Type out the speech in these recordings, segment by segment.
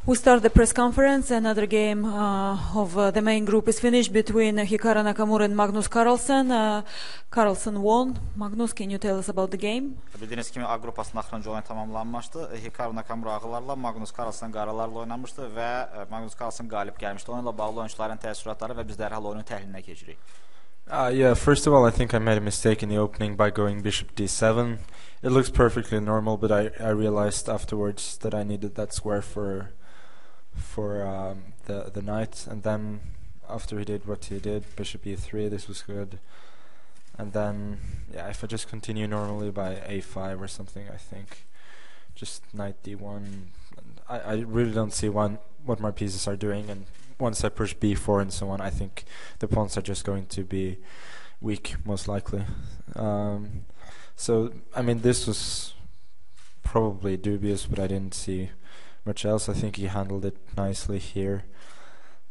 We start the press conference. Another game of the main group is finished between Hikaru Nakamura and Magnus Carlsen. Carlsen won. Magnus, can you tell us about the game? Bildiğiniz gibi A grupasının axırıncı oyunu tamamlanmıştı. Hikaru Nakamura ağlarla, Magnus Carlsen qaralarla oynamıştı ve Magnus Carlsen qalib gəlmişdi. Oyunla bağlı oyuncuların təəssüratları və biz dərhal oyunun təhlilinə keçirik. Yeah, first of all, I think I made a mistake in the opening by going bishop d7. It looks perfectly normal, but I realized afterwards that I needed that square for the knight, and then after he did what he did, bishop e3, this was good. And then, yeah, if I just continue normally by a5 or something, I think just knight d1. I really don't see what my pieces are doing, and once I push b4 and so on, I think the pawns are just going to be weak, most likely. So, I mean, this was probably dubious, but I didn't see much else. I think he handled it nicely here.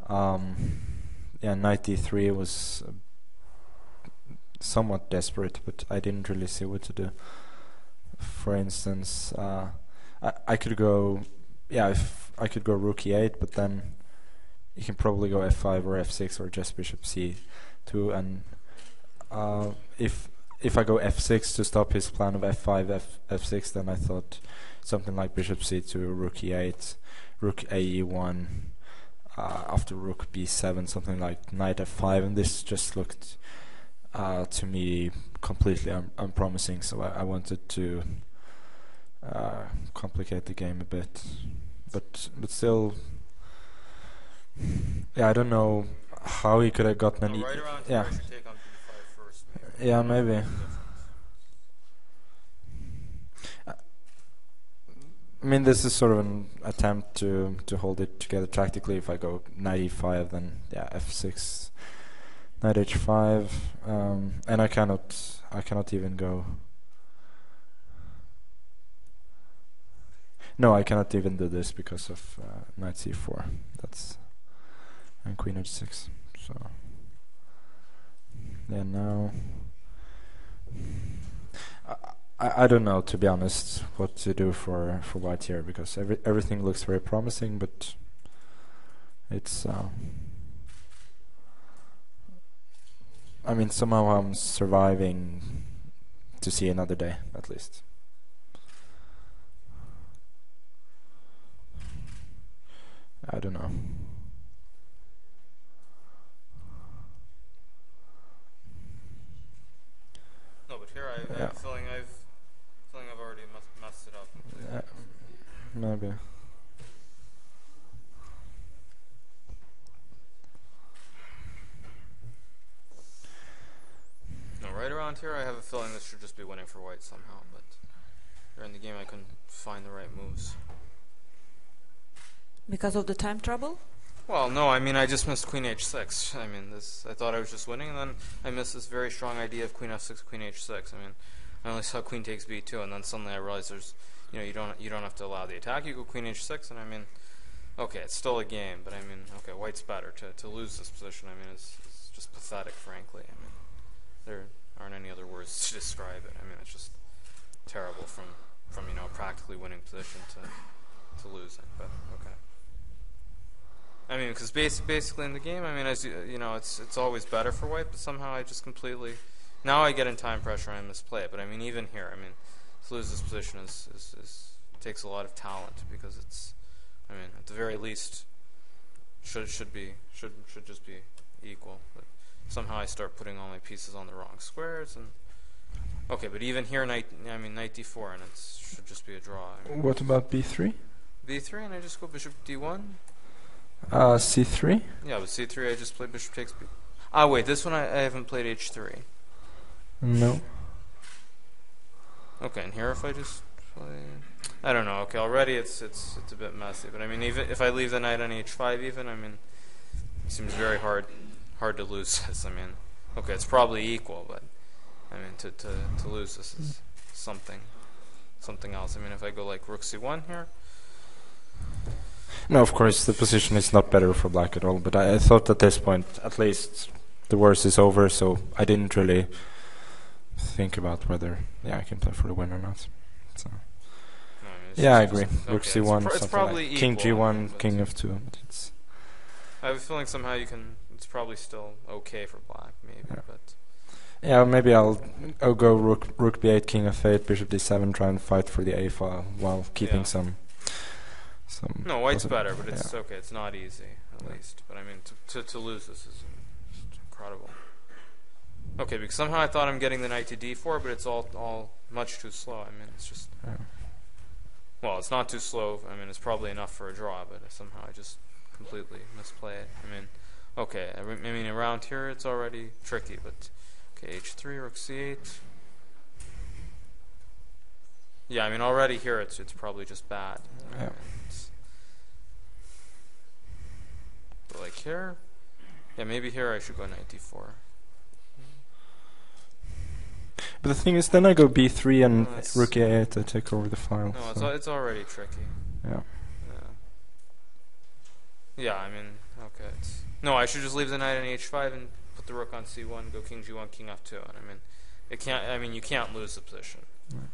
Yeah, knight d3 was somewhat desperate, but I didn't really see what to do. For instance, I could go, if I could go rook e8, but then you can probably go f5 or f6 or just bishop c2, and if I go f6 to stop his plan of f5, f6, then I thought something like bishop c2, rook e8, rook ae1, after rook b7, something like knight f5, and this just looked to me completely unpromising, so I wanted to complicate the game a bit, but still, yeah, I don't know how he could have gotten an right around yeah. I should take on b5 first, maybe. Yeah, maybe. I mean, this is sort of an attempt to hold it together tactically. If I go knight e5, then yeah, f6, knight h5, and I cannot even go. No, I cannot even do this because of knight c4. That's and queen h6. So yeah, now I don't know, to be honest, what to do for white here, because everything looks very promising, but it's I mean, somehow I'm surviving to see another day, at least. I don't know. No, but here I have a feeling I've already messed it up. Maybe. No, right around here I have a feeling this should just be winning for white somehow, but during the game I couldn't find the right moves. Because of the time trouble? Well, no, I mean, I just missed queen h6. I mean, I thought I was just winning, and then I missed this very strong idea of queen f6, queen h6. I mean, I only saw queen takes b2, and then suddenly I realized there's, you don't have to allow the attack. You go queen h6, and I mean, okay, it's still a game, but I mean, okay, white's better. To lose this position, I mean, it's just pathetic, frankly. I mean, there aren't any other words to describe it. I mean, it's just terrible from a practically winning position to losing. But okay. I mean, because basically in the game, I mean, as you know, it's always better for white, but somehow I just completely, now I get in time pressure and I misplay it. But I mean, even here, I mean, to lose this position takes a lot of talent, because it's, I mean, at the very least, should just be equal. But somehow I start putting all my pieces on the wrong squares, and okay, but even here, knight d4, and it should just be a draw. I mean, What about b3? b3, and I just go bishop d1. c3? Yeah, with c3 I just play bishop takes b. Ah, wait, this one I haven't played h3. No. Okay, and here if I just play, I don't know. Okay, already it's a bit messy, but I mean, even if I leave the knight on h5, even, I mean, it seems very hard to lose this. I mean, okay, it's probably equal, but I mean, to lose this is something else. I mean, if I go like rook c1 here. No, of course, the position is not better for black at all, but I thought at this point, at least, the worst is over, so I didn't really think about whether, I can play for the win or not. So. No, I mean, Yeah, I just- agree. okay, Rook C1, it's something probably like King equal, I G1, mean, but King F2. But it's I have a feeling somehow you can. It's probably still okay for black, maybe, Yeah. but yeah, maybe I'll go Rook B8, King F8, Bishop D7, try and fight for the A file while keeping Yeah. some. no, white's positive- better, but yeah. it's okay. It's not easy, at least. But I mean, to lose this is just incredible. Okay, because somehow I thought I'm getting the knight to D4, but it's all much too slow. I mean, it's just. Yeah. Well, it's not too slow. I mean, it's probably enough for a draw, but somehow I just completely misplay it. I mean, okay. I mean, around here it's already tricky, but okay, H3, Rook C8. Yeah, I mean, already here it's probably just bad. Yeah. But like here, yeah, maybe here I should go knight D4. But the thing is, then I go B3 and No, it's- Rook A8 to take over the file. No, so, it's already tricky. yeah. Yeah, I mean, okay. No, I should just leave the knight on H5 and put the rook on C1, go King G1, King F2, and I mean, you can't lose the position. Right.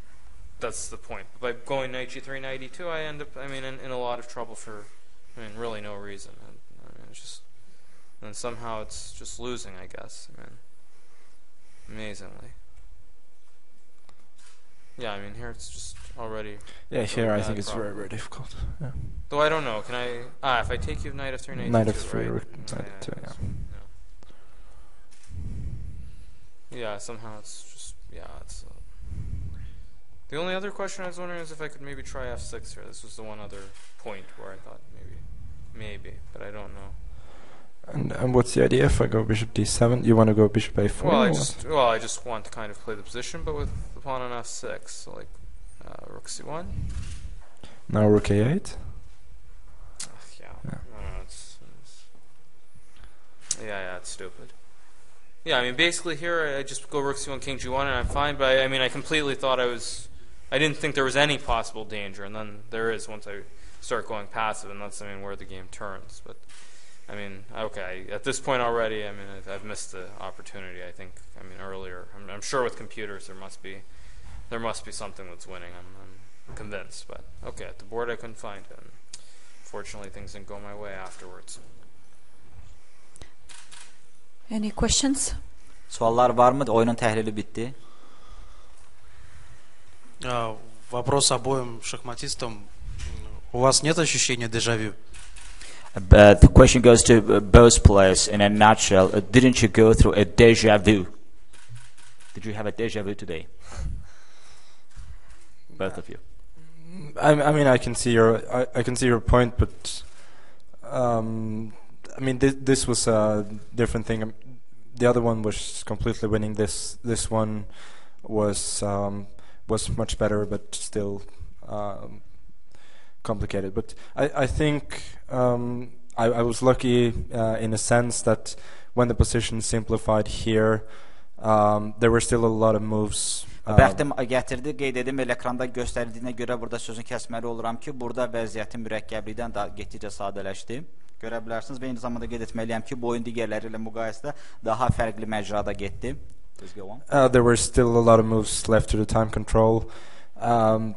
That's the point. By going knight G3, knight E2, I end up, I mean, in a lot of trouble for, I mean, really no reason. I mean, it's just, and somehow it's just losing, I guess. I mean, amazingly. Yeah, I mean, here it's just already. Yeah, here I bad think it's very, problem. very difficult. Yeah. Though I don't know. Can I? If I take you knight F3, knight Knight E2, F3, right? rook knight E2, yeah. Yeah, somehow it's just, it's. The only other question I was wondering is if I could maybe try F6 here. This was the one other point where I thought maybe, but I don't know. And what's the idea if I go Bishop D7? You want to go Bishop A4? Well, or I just want to kind of play the position, but with the pawn on F6, so like Rook C1. now Rook A8? Yeah. Yeah. No, it's it's stupid. Yeah, I mean, basically here I just go Rook C1, King G1, and I'm fine. But I mean, I completely thought I didn't think there was any possible danger, and then there is once I start going passive, and that's where the game turns. But I mean, okay, at this point already, I mean, I've missed the opportunity. I think, earlier. I'm sure with computers there must be something that's winning. I'm convinced, but okay, at the board I couldn't find it. And fortunately, things didn't go my way afterwards. Any questions? Suallar var mı? Oyunun təhlili bitti. Вопрос обоим шахматистам. У вас нет ощущения дежавю? But the question goes to both players in a nutshell. Didn't you go through a deja vu? Did you have a deja vu today? Both of you. I mean, I can see your point, but I mean, this was a different thing. The other one was completely winning. This one was much better, but still complicated. But I think I was lucky in a sense that when the position simplified here, there were still a lot of moves. Bəxtim gətirdi, qeyd edim, elə ekranda göstərdiyinə görə burada sözünü kəsməli oluram ki, burada vəziyyətin mürəkkəblikdən daha getdikcə sadələşdi. Görə bilərsiniz və eyni zamanda qeyd etməliyəm ki, bu oyun digərləri ilə müqayisədə daha fərqli məcrada getdi. There were still a lot of moves left to the time control. I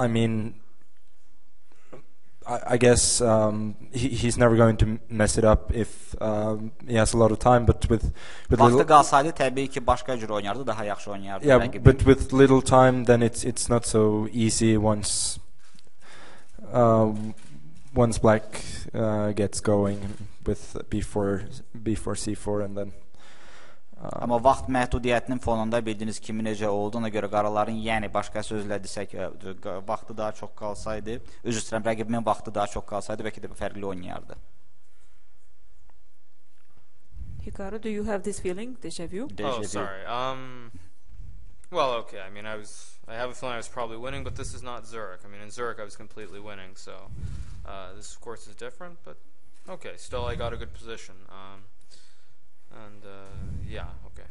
mean, I guess he's never going to mess it up if he has a lot of time. But with vaxtı qalsaydı təbii ki başqa cür oynardı, daha yaxşı oynardı. Yeah, but with little time, then it's not so easy once black gets going with before c4 and then. Amma vaxt məhdudiyyətinin fonunda bildiyiniz kimi necə olduğuna görə qaraların, yəni başqa sözlə desək, vaxtı daha çox qalsaydı, üzr istəyirəm, rəqibimin vaxtı daha çox qalsaydı, bəlkə də fərqli oynayardı. Hikaru, do you have this feeling, deja vu? Oh, sorry. Well, okay. I mean, I have a feeling I was probably winning, but this is not Zurich. I mean, in Zurich I was completely winning, so this of course is different, but okay. Still, I got a good position. Yeah, okay.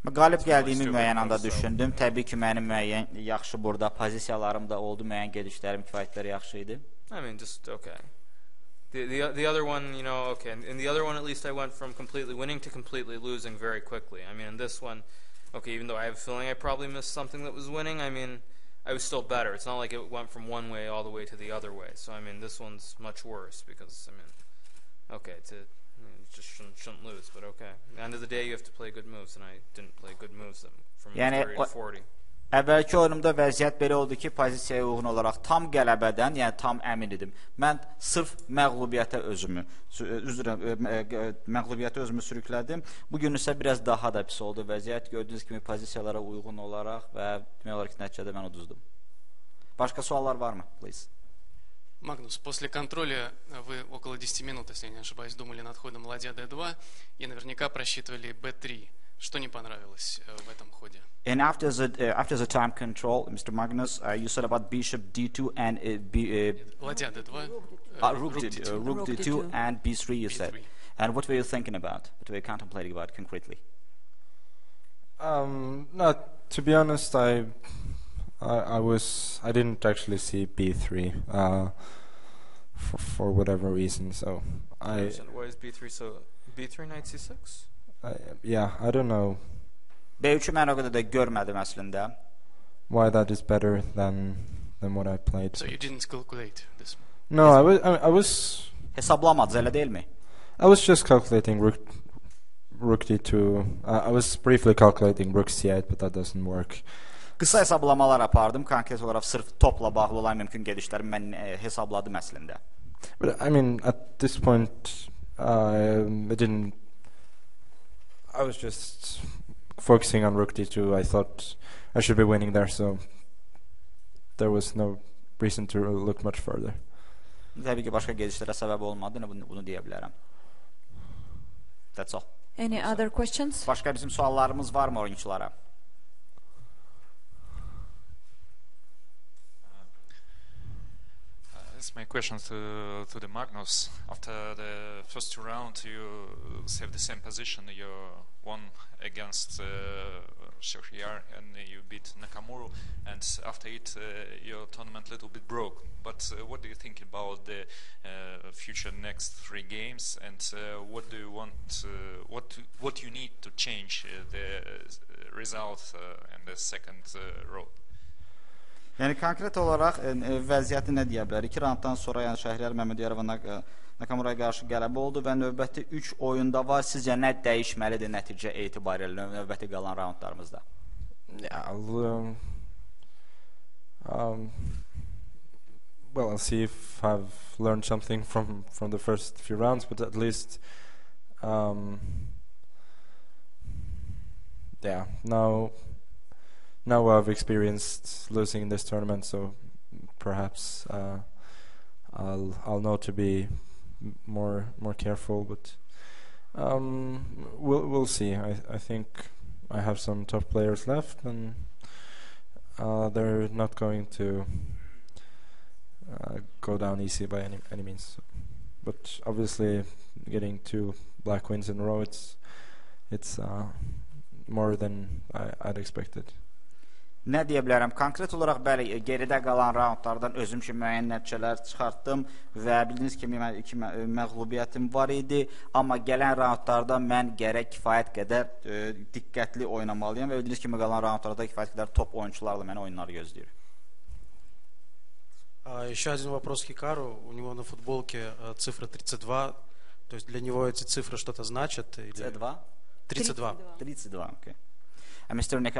Qalib gəldiyimi müəyyən anda düşündüm. Təbii ki, mənim müəyyən yaxşı burada pozisiyalarım da oldu, müəyyən gedişlərim kifayətləri yaxşı idi. I mean, just okay. The other one, okay. In the other one, at least I went from completely winning to completely losing very quickly. I mean, in this one, okay, even though I have a feeling I probably missed something that was winning, I mean, I was still better. It's not like it went from one way all the way to the other way. So I mean, this one's much worse because I mean, okay, just shouldn't lose, but okay. At the end of the day, you have to play good moves, and I didn't play good moves from 30 to 40. Əvvəlki oyunumda vəziyyət belə oldu ki, pozisiyaya uyğun olaraq tam qələbədən, yəni tam əmin idim. Mən sırf məğlubiyyətə özümü sürüklədim. Bu gün isə biraz daha da pis oldu vəziyyət. Gördüyünüz kimi pozisiyalara uyğun olaraq və demək olaraq ki, nəticədə mən uduzdum. Başqa suallar varmı? Please. Магнус, после контроля вы около 10 минут, если я не ошибаюсь, думали над ходом ладья d2 и наверняка просчитывали b3. Что не понравилось в этом ходе? And after the time control, Mr. Magnus, you said about bishop d2 and ладья d2, rook d2 and b3 you said. And what were you thinking about? What were you contemplating about concretely? No, to be honest, I didn't actually see b3 for whatever reason. So Why is b3 so? b3 knight c6? Yeah, I don't know. B3 mən o qədər də görmədim əslində. Why that is better than what I played. So you didn't calculate this? No, I was. Hesablamadınız, elə deyilmi? I was just calculating rook d2. I was briefly calculating rook c8, but that doesn't work. Qısa hesablamalar apardım. Konkret olaraq sırf topla bağlı olan mümkün gedişləri mən hesabladım əslində. But I mean, at this point, I was just focusing on rook d2. I thought I should be winning there, so there was no reason to look much further. Təbii ki, başqa gedişlərə səbəb olmadı, bunu deyə bilərəm. That's all. Any other questions? Başqa bizim suallarımız varmı oyunculara? This is my question to the Magnus. After the first two rounds, you saved the same position. You won against Shakhyar and you beat Nakamura. And after it, your tournament a little bit broke. But what do you think about the future next 3 games? And what do you want? What you need to change the result in the second round? Yəni konkret olaraq vəziyyəti nə deyə bilər? 2 raunddan sonra yəni Şəhriyar Məmmədiyarova Nakamuraya qarşı qələbə oldu və növbəti 3 oyunda var. Sizcə nə dəyişməlidir nəticə etibarilə növbəti qalan raundlarımızda? Yeah, well, I'll see if I've learned something from the first few rounds, but at least yeah, now I've experienced losing in this tournament, so perhaps I'll know to be more careful. But we'll see. I think I have some tough players left, and they're not going to go down easy by any means. But obviously, getting 2 black wins in a row, it's more than I'd expected. Nə deyə bilərəm? Konkret olaraq bəli, geridə qalan raundlardan özüm üçün müəyyən nəticələr çıxartdım və bildiyiniz kimi mən 2 məğlubiyyətim var idi, amma gələn raundlarda mən gərək kifayət qədər diqqətli oynamalıyam və bildiyiniz kimi qalan raundlarda kifayət qədər top oyuncularla mənə oyunları gözləyir. Еще один вопрос Хикару. У него на футболке цифра 32. То есть для него эти цифры что-то значат? 32? 32. 32, okay. Mr. Nick,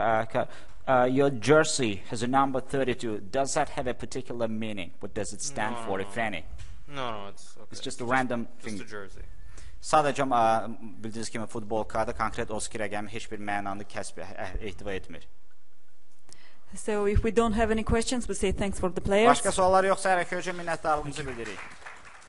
your jersey has a number 32. Does that have a particular meaning? What does it stand for, if any? No, it's okay. It's just a random thing. Just a jersey. Sadəcə bildiyiniz kimi futbolkada konkret Oski rəqəmi heç bir mənanı ehtiva etmir. So if we don't have any questions, we say thanks for the players. Başqa suallar yoxsa hərəkə üçün minnətdarlığımızı bildiririk.